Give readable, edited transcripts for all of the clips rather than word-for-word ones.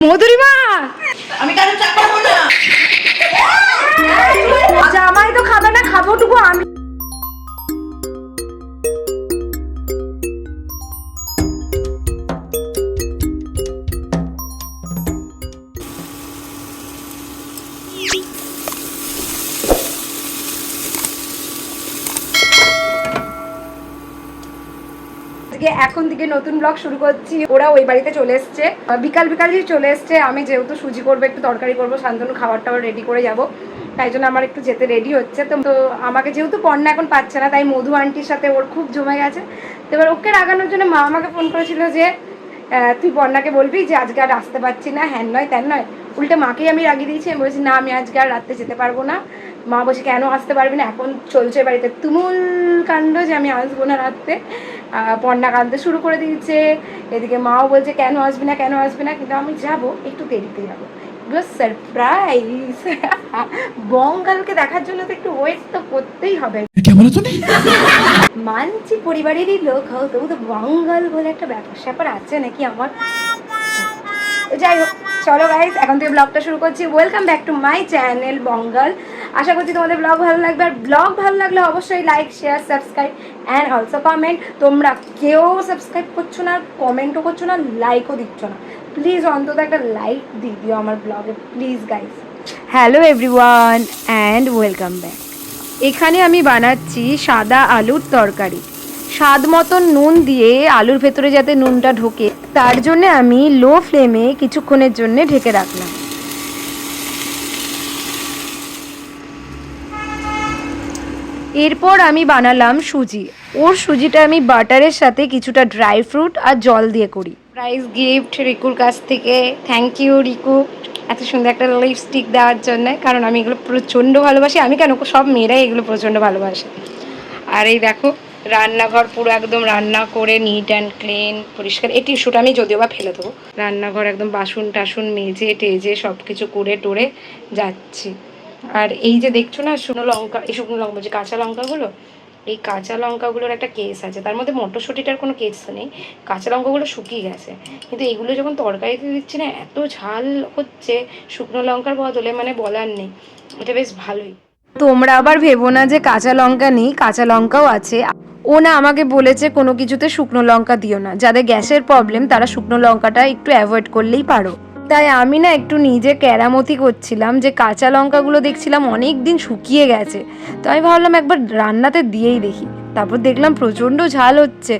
মধুরিমা আমি কারো চা খাবো না। জামাই তো খাবে না, খাবো টুকু আমি। এখন থেকে নতুন ব্লগ শুরু করছি। ওরা ওই বাড়িতে চলে এসছে, বিকাল বিকালই চলে এসছে। আমি যেহেতু সুজি করবো, একটু তরকারি করবো, শান্তনু খাবার টাবার রেডি করে যাব, তাই জন্য আমার একটু যেতে রেডি হচ্ছে। তো আমাকে যেহেতু পর্ণা এখন পাচ্ছে না, তাই মধু আন্টির সাথে ওর খুব জমে গেছে। তো এবার ওকে রাগানোর জন্য মা আমাকে ফোন করেছিল যে তুই পর্ণাকে বলবি যে আজকে আর আসতে পারছি না, হ্যান নয় ত্যান নয়। উল্টে মাকেই আমি রাগিয়ে দিয়েছি। আমি বলছি না, আমি আজকে আর রাত্রে যেতে পারবো না। মা বলছে কেন আসতে পারবি না, এখন চলছে বাড়িতে তুমুল কাণ্ড যে আমি আসবো না রাত্রে। পর্ণা কাঁদতে শুরু করে দিয়েছে, এদিকে মাও বলছে কেন আসবি না কেন আসবি না, কিন্তু আমি যাব, একটু দেরিতে যাবো। এগুলো সারপ্রাইজ। বঙ্গালকে দেখার জন্য তো একটু ওয়েট তো করতেই হবে। মানছি পরিবারেরই লোক হও, তবু তো বঙ্গাল বলে একটা ব্যাপার স্যাপার আছে নাকি আমার। যাই হোক, চলো গাইস, এখন থেকে ব্লগটা শুরু করছি। Welcome back to my channel Bangal. আশা করছি তোমাদের ব্লগ ভালো লাগবে। আর ব্লগ ভালো লাগলে অবশ্যই like, share, subscribe and also comment. তোমরা কেউ সাবস্ক্রাইব করছো না, কমেন্টও করছো না, লাইকও দিচ্ছ না। প্লিজ অন্তত একটা লাইক দিয়ে দিও আমার ব্লগে, please guys. Hello everyone and welcome back. এখানে আমি বানাচ্ছি সাদা আলুর তরকারি। স্বাদ মতন নুন দিয়ে আলুর ভেতরে যাতে নুনটা ঢোকে, তার জন্য আমি লো ফ্লেমে কিছুক্ষণের জন্য ঢেকে রাখলাম। এরপর আমি বানালাম সুজি। ওর সুজিটা আমি বাটারের সাথে কিছুটা ড্রাই ফ্রুট আর জল দিয়ে করি। প্রাইজ গিফট রিকুর কাছ থেকে। থ্যাংক ইউ রিকু, এত সুন্দর একটা লিপস্টিক দেওয়ার জন্য। কারণ আমি এগুলো প্রচণ্ড ভালোবাসি। আমি কেন, সব মেয়েরাই এগুলো প্রচণ্ড ভালোবাসে। আর এই দেখো, রান্নাঘর পুরো একদম রান্না করে নিট অ্যান্ড ক্লিন পরিষ্কার। এই টিস্যুটা আমি যদিও বা ফেলে দেবো। রান্নাঘর একদম বাসন টাসন মেজে টেজে সব কিছু করে টোরে যাচ্ছি। আর এই যে দেখছো না শুকনো লঙ্কা, এই শুকনো লঙ্কা বলছি কাঁচা লঙ্কাগুলো, এই কাঁচা লঙ্কাগুলোর একটা কেস আছে। তার মধ্যে মটরশুঁটিটার কোনো কেস নেই, কাঁচা লঙ্কাগুলো শুকিয়ে গেছে। কিন্তু এগুলো যখন তরকারিতে দিচ্ছি না, এত ঝাল হচ্ছে শুকনো লঙ্কার বদলে, মানে বলার নেই। এটা বেশ ভালোই। তোমরা আবার ভেবো না যে কাঁচা লঙ্কা নেই, কাঁচা লঙ্কাও আছে। ও না আমাকে বলেছে কোনো কিছুতে শুকনো লঙ্কা দিও না, যাদের গ্যাসের প্রবলেম তারা শুকনো লঙ্কাটা একটু অ্যাভয়েড করলেই পারো। তাই আমি না একটু নিজে কেরামতি করছিলাম যে কাঁচা লঙ্কাগুলো দেখছিলাম অনেক দিন শুকিয়ে গেছে। তো আমি ভাবলাম একবার রান্নাতে দিয়েই দেখি। তারপর দেখলাম প্রচণ্ড ঝাল হচ্ছে।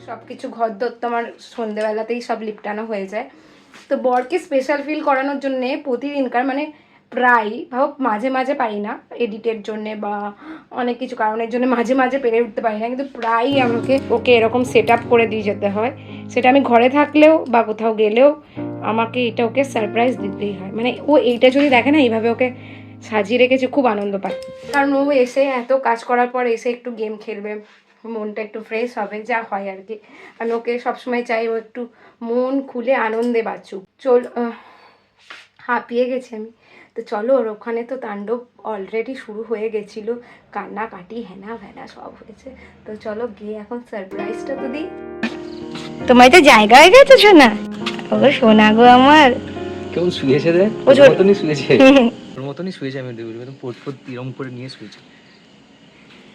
সব কিছু ঘর দত্ত আমার সন্ধেবেলাতেই সব লিপটানো হয়ে যায়। তো বরকে স্পেশাল ফিল করানোর জন্যে প্রতিদিনকার, মানে প্রায় ভাব, মাঝে মাঝে পারি না এডিটের জন্যে বা অনেক কিছু কারণের জন্য মাঝে মাঝে পেরে উঠতে পারি না, কিন্তু প্রায়ই আমাকে ওকে এরকম সেট আপ করে দিয়ে যেতে হয়। সেটা আমি ঘরে থাকলেও বা কোথাও গেলেও আমাকে এটা ওকে সারপ্রাইজ দিতেই হয়। মানে ও এইটা যদি দেখে না এইভাবে ওকে সাজিয়ে রেখেছে, খুব আনন্দ পায়। কারণ ও এসে এত কাজ করার পর এসে একটু গেম খেলবে, মনটা একটু ফ্রেশ হবে, যা হয় আর কি। আমি ওকে সবসময় চাই ও একটু মন খুলে আনন্দে বাঁচুক। হাঁপিয়ে গেছি আমি। তো চলো, ওর ওখানে তো তাণ্ডব অলরেডি শুরু হয়ে গেছিলো, কান্নাকাটি হেনা ভেনা সব হয়েছে। তো চলো গিয়ে এখন সারপ্রাইজটা তো দিই। তোমায় তো জায়গা হয়ে গেছে শোনা, ও শোনা গো আমার। কেমন শুয়েছে রে? ওর মতনই শুয়েছে, ওর মতনই শুয়েছে। আমি দেখবো একদম পোট পোট এরম করে নিয়ে শুয়েছে।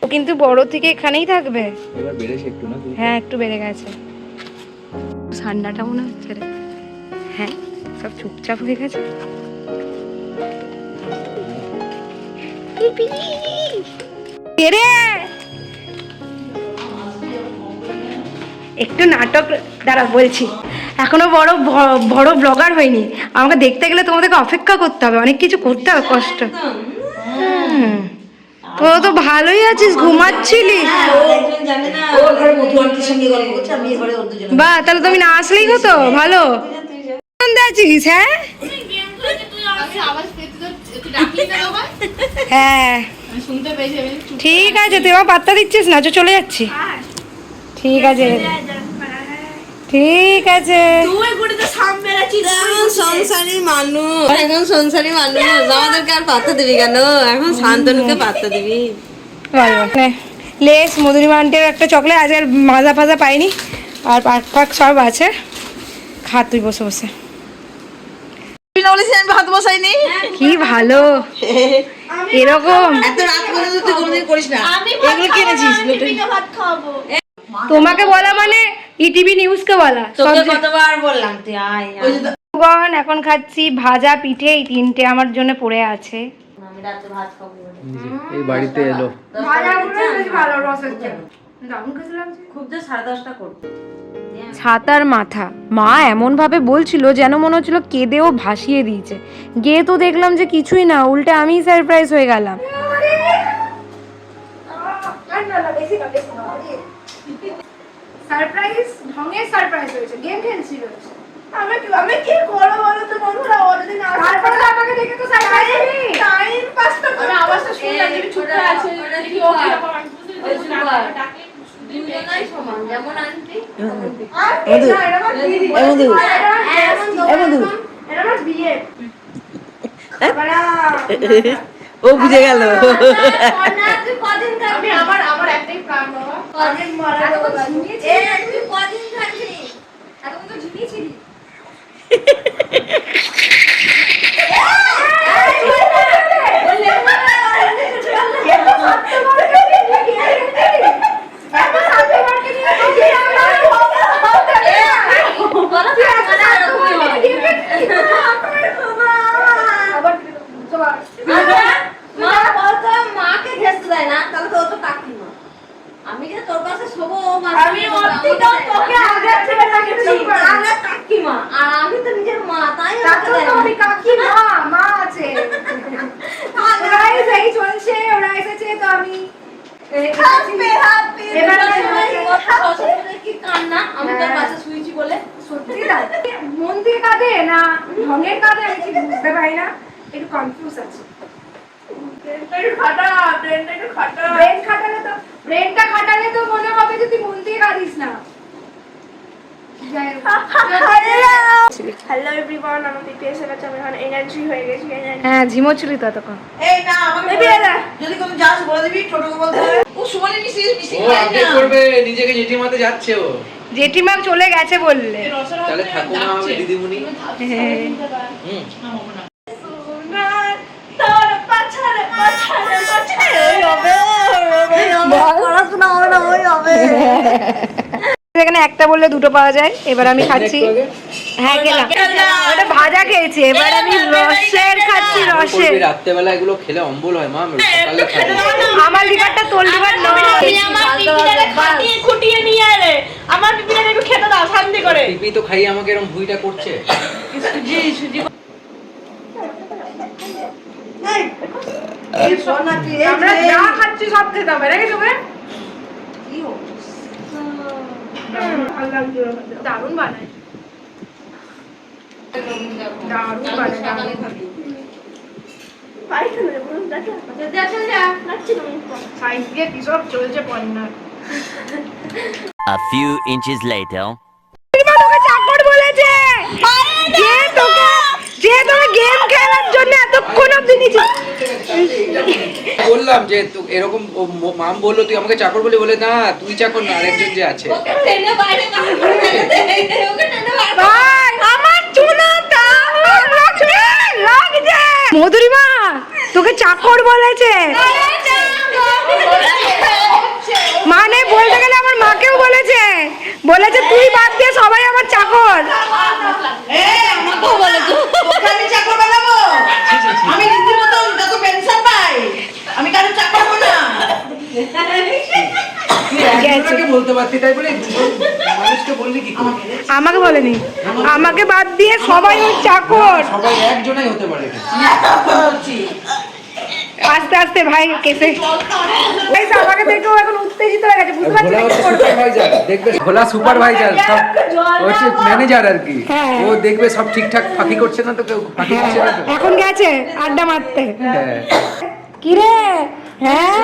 ও কিন্তু বড় থেকে এখানেই থাকবে। এবার বেড়েছে একটু না? হ্যাঁ, একটু বেড়ে গেছে। ঠান্ডাটা মনে হচ্ছে রে। হ্যাঁ, সব চুপচাপ হয়ে গেছে। একটু নাটক দ্বারা বলছি, এখনো বড় ব্লগার হয়নি। আমাকে দেখতে গেলে তোমাদেরকে অপেক্ষা করতে হবে, অনেক কিছু করতে হবে, কষ্ট। তো তো ভালোই আছিস, ঘুমাচ্ছিলি? বাহ, তাহলে তুমি না আসলেই হতো, ভালো আছিস। হ্যাঁ হ্যাঁ ঠিক আছে, তুই আমার পাত্তা দিচ্ছিস না, চলে যাচ্ছি। ঠিক আছে ঠিক আছে। সংসারী মানুষ, এখন সংসারী মানুষ, আমাদেরকে আর পাত্তা দিবি কেন? এখন শান্তনুকে পাত্তা দিবি। লেস মধুরিমা আন্টির একটা চকলেট, আজকে আর মাজা ফাজা পাইনি, আর পাক পাক সব আছে। খা তুই বসে বসে। বলেছিস আমি ভাত বসাইনি? কি ভালো এরকম। এত রাত পর্যন্ত তুই কোনোদিন করিস না। এগুলো কিনেছিস? ভাত খাওয়াবো। তোমাকে বলা মানে ইটিভি নিউজকে বলা। তোকে কতবার বললাম তুই আয় আয়। বন্ধুগণ, এখন খাচ্ছি ভাজা পিঠে, এই 3টে আমার জন্য পড়ে আছে। আমি রাতে ভাত খাবো। এই বাড়িতে এলো। খুব তো 10:30টা করবে। ছাতার মাথা মা এমন ভাবে বলছিল যেন মনে হচ্ছিল কেঁদেও ভাসিয়ে দিয়েছে। গিয়ে তো দেখলাম যে কিছুই না, উল্টে আমিই সারপ্রাইজ হয়ে গেলাম। সারপ্রাইজ ঢঙের সারপ্রাইজ হয়েছে, গেম খেলছিল। আমি কি করব বলো তো বন্ধুরা, ওদের না তারপরে আমাকে দেখে তো সারপ্রাইজ হবি। টাইম পাস তো করে আওয়াজটা শুনলাম যে চুপ আছে দেখি ও কি রকম আমি বুঝতে পারছি না। দুজনেই সমান, যেমন আন্টি ও বুঝে গেল। কদিন থাকবি? আমার একটাই প্ল্যান বাবা, কদিন মারা বাবা। তুই কদিন থাকবি? এতক্ষণ তো ঝিমিয়েছিলি। মাকে ঘেঁষতে দেয় না, তাহলে তো ও তো কাকিমা। আমি যে তোর কাছে শোবো, আমি ওর থেকেও তোকে আগে ছেড়ে রেখেছি। তাহলে কাকিমা, আর আমি তো নিজের মা, তাই তার তো আমি কাকিমা, মা আছে। গাইস, এই চলছে, ওরা এসেছে তো আমি কি কান্না, আমি তোর পাশে শুয়েছি বলে। সত্যি তাই? মন দিয়ে কাঁদে না ঢঙের কাঁদে, আমি ঠিক বুঝতে পারি না, একটু কনফিউজ আছে। ব্রেনটা খাটালে তো মনে হবে যে তুই মন দিয়ে কাঁদিস না। হ্যালো এভরিওয়ান, আমার পিপি এসে গেছে, আমি এখন এনার্জি হয়ে গেছি। হ্যাঁ, ঝিমোচ্ছিলি তো তখন। এই না, আমাকে যদি কোনো যাস বলে দিবি, ছোটকে বলতে হবে। ও সুমনে মিশি ও আগে করবে, নিজেকে জেঠিমাতে যাচ্ছে ও। জেঠিমা চলে গেছে বললে। তাহলে ঠাকুমা হবে দিদিমণি। হুম। তোর পাছারে পাছারে পাছারে ওই হবে, পড়াশোনা হবে না, ওই হবে। এখানে একটা বললে দুটো পাওয়া যায়। এবার আমি খাচ্ছি। হ্যাঁ, গেলাম। ওটা ভাজা খেয়েছি, এবার আমি রসের খাচ্ছি। রসের রাত্রেবেলা এগুলো খেলে অম্বল হয় মা, সকালে খাবো। আমার লিভারটা তোর লিভার নয়। আমার পিপিটারে খাটিয়ে খুটিয়ে নিয়ে আরে, আমার পিপিটারে একটু খেতে দাও শান্তি করে। পিপি তো খাইয়ে আমাকে এরকম ভুইটা করছে। আমরা যা খাচ্ছি সব খেতে হবে নাকি তোকে? দারুণ বানায়, দারুণ বানায়। সাইড দিয়ে কি সব চলছে Panna. A few inches later. তোকে চাকর বলেছে যে তোকে গেম খেলার জন্য এতক্ষণ অব্দি নিচে। বললাম যে এরকম মাম বললো তুই আমাকে চাকর বলে না, তুই চাকর না, আরেকজন যে আছে। ভাই, আমার চুলটা লাগছে। মধুরিমা তোকে চাকর বলেছে, মানে বলতে গেলে আমার মাকেও বলেছে তুই বাদ দিয়ে সবাই আমার চাকর। আমি চাকর বানাবো? আমি রীতিমতো যত পেনশন পাই, আমি কারো চাকর করবো না। বলতে পারতি তাই বলে মানুষকে বললি কি করে? আমাকে বলেনি, আমাকে বাদ দিয়ে সবাই ওর চাকর। সবাই একজনই হতে পারে। আস্তে আস্তে ভাই কেসে আমাকে দেখেও এখন উত্তেজিত হয়ে গেছে, বুঝতে পারছি না কি করবে। দেখবে ভোলা সুপারভাইজার সব হচ্ছে ম্যানেজার আর কি। হ্যাঁ। ও দেখবে সব ঠিকঠাক ফাঁকি করছে না তো, কেউ ফাঁকি করছে না তো। এখন গেছে আড্ডা মারতে। হ্যাঁ। কি রে? হ্যাঁ,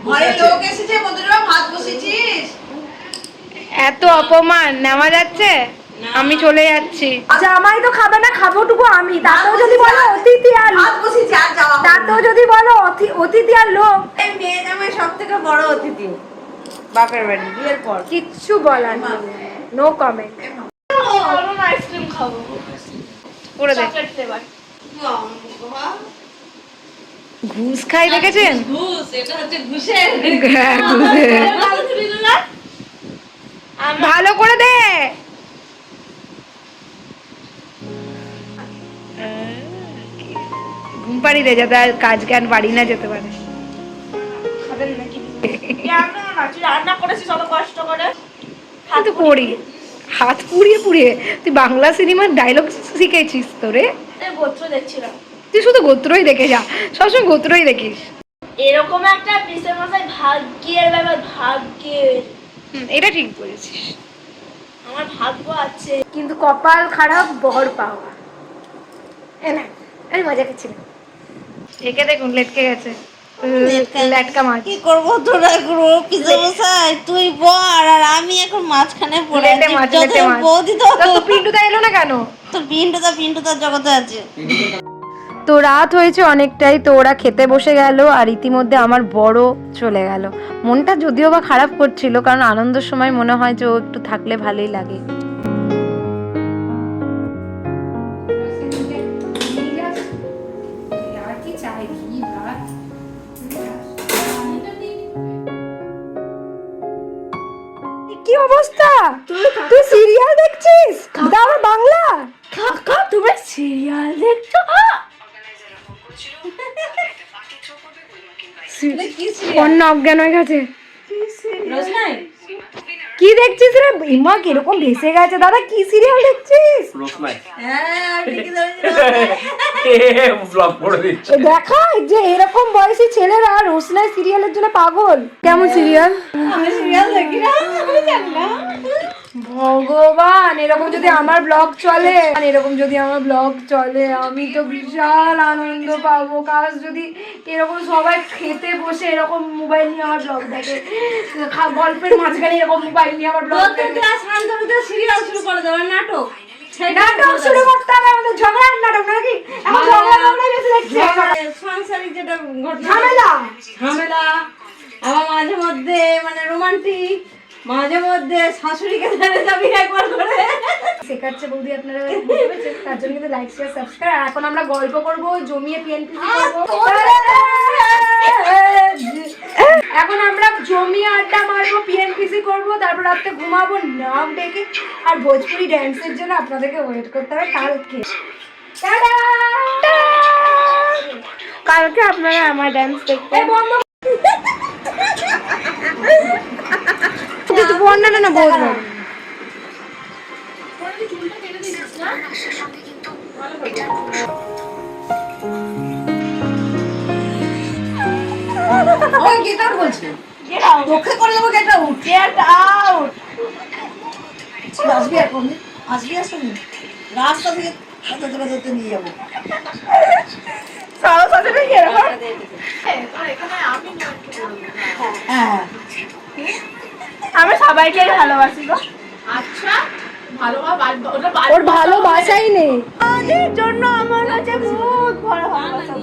ঘরে লোক এসেছে, মধুরিমা ভাত বসেছিস? এত অপমান নেওয়া যাচ্ছে? আমি চলে যাচ্ছি। জামাই তো খাবে না, খাবোটুকু আমি। তাতেও যদি বলো অতিথি আর ভাত বসেছি, আর যাওয়া হবে না। তাতেও যদি বলো অতিথি আর লোক, এই মেয়ে জামাই সব থেকে বড় অতিথি বাপের বাড়ি বিয়ের পর। কিচ্ছু বলার নো কমেন্ট। খাবো করে দে। Chocolate flavour. ঘুষ খাই দেখেছেন? ঘুষ, এটা হচ্ছে ঘুষের। হ্যাঁ, ঘুষে। ভালো করে দে। ঘুম পাড়ি দে যাতে আর কাজ জ্ঞান বাড়ি না যেতে পারে। রান্না করেছিস অত কষ্ট করে, হাত করি, হাত পুড়িয়ে পুড়িয়ে। তুই বাংলা সিনেমার ডায়লগ শিখেছিস তো রে? গোত্র দেখছিলাম। তুই শুধু গোত্রই দেখে যা, সবসময় গোত্রই দেখিস। এরকম একটা পিসের মশাই ভাগ্যের ব্যাপার, ভাগ্যের। এটা ঠিক বলেছিস। আমার ভাগ্য আছে। কিন্তু কপাল খারাপ বর পাওয়া। না আমি মজা করছিলাম। একে দেখুন লেটকে গেছে, লেটকা মাছ। কি করবো তোরা করবো পিসে মশাই, তুই বল আর আমি এখন মাঝখানে পড়ে লেটে আছি। মাছ, যত লেটে মাছ। বৌদি তো তো পিন্টুদা এলো না কেন? তো পিন্টুদার জগতে আছে। তো রাত হয়েছে অনেকটাই, তো ওরা খেতে বসে গেল আর ইতিমধ্যে আমার বড় চলে গেল। মনটা যদিও বা খারাপ করছিল, কারণ আনন্দের সময় মনে হয় যে ও একটু থাকলে ভালোই লাগে। কি অবস্থা? তুই সিরিয়াল দেখছিস? দাঁড়া বাংলা। কাকা তুমি সিরিয়াল দেখছো? অন্য অজ্ঞান হয়ে গেছে। রোজনাই কি দেখছিস রে? ইমা কিরকম ভেসে গেছে। দাদা কি সিরিয়াল দেখছিস? রোশনাই হ্যাঁ ঠিকই ধরেছিস। ব্লগ করে দিচ্ছে। দেখায় যে এরকম বয়সী ছেলেরা রোশনাই সিরিয়ালের জন্য পাগল। কেমন সিরিয়াল? আমি সিরিয়াল দেখি না, আমি জানি না। ভগবান, এরকম যদি আমার ব্লগ চলে, আমি তো বিশাল আনন্দ পাবো। কাজ যদি এরকম সবাই খেতে বসে এরকম মোবাইল নিয়ে আমার ব্লগ দেখে, গল্পের মাঝখানে এরকম মোবাইল নিয়ে আমার ব্লগ দেখে। শান্তনুতে সিরিয়াল শুরু করে দেওয়ার নাটক। নাটক শুরু করতে হবে আমাদের, ঝগড়ার নাটক নাকি? এখন ঝগড়াই বেশি দেখছি। সাংসারিক যেটা ঘটনা, ঝামেলা। ঝামেলা, আবার মাঝে মধ্যে মানে রোমান্টিক, মাঝে মধ্যে শাশুড়িকে ছেড়ে যাবি একবার করে। শেখাচ্ছে বৌদি, আপনারা বুঝতে পেরেছেন? তার জন্য কিন্তু লাইক শেয়ার সাবস্ক্রাইব। আর এখন আমরা গল্প করব, জমিয়ে পিএনপিসি করবো। এখন আমরা জমিয়ে আড্ডা মারবো, পিএনপিসি করবো, তারপর রাতে ঘুমাবো নাক ডেকে। আর ভোজপুরি ড্যান্সের জন্য আপনাদেরকে ওয়েট করতে হবে কালকে। টাটা! কালকে আপনারা আমার ড্যান্স দেখবেন। না বহুত বড়। চুলটা কেটে দিচ্ছিস না? ওই গেট আউট বলছে, তোকে করে দেবো গেট আউট। গেট আউট আসবি এখন, আসবি আসবি রাস্তা থেকে ধরতে নিয়ে যাবো। হ্যাঁ আমরা সবাইকে ভালোবাসি গো। আচ্ছা ওর ভালোবাসাই নেই। জন্য আমার কাছে বহুত বড় ভালোবাসা।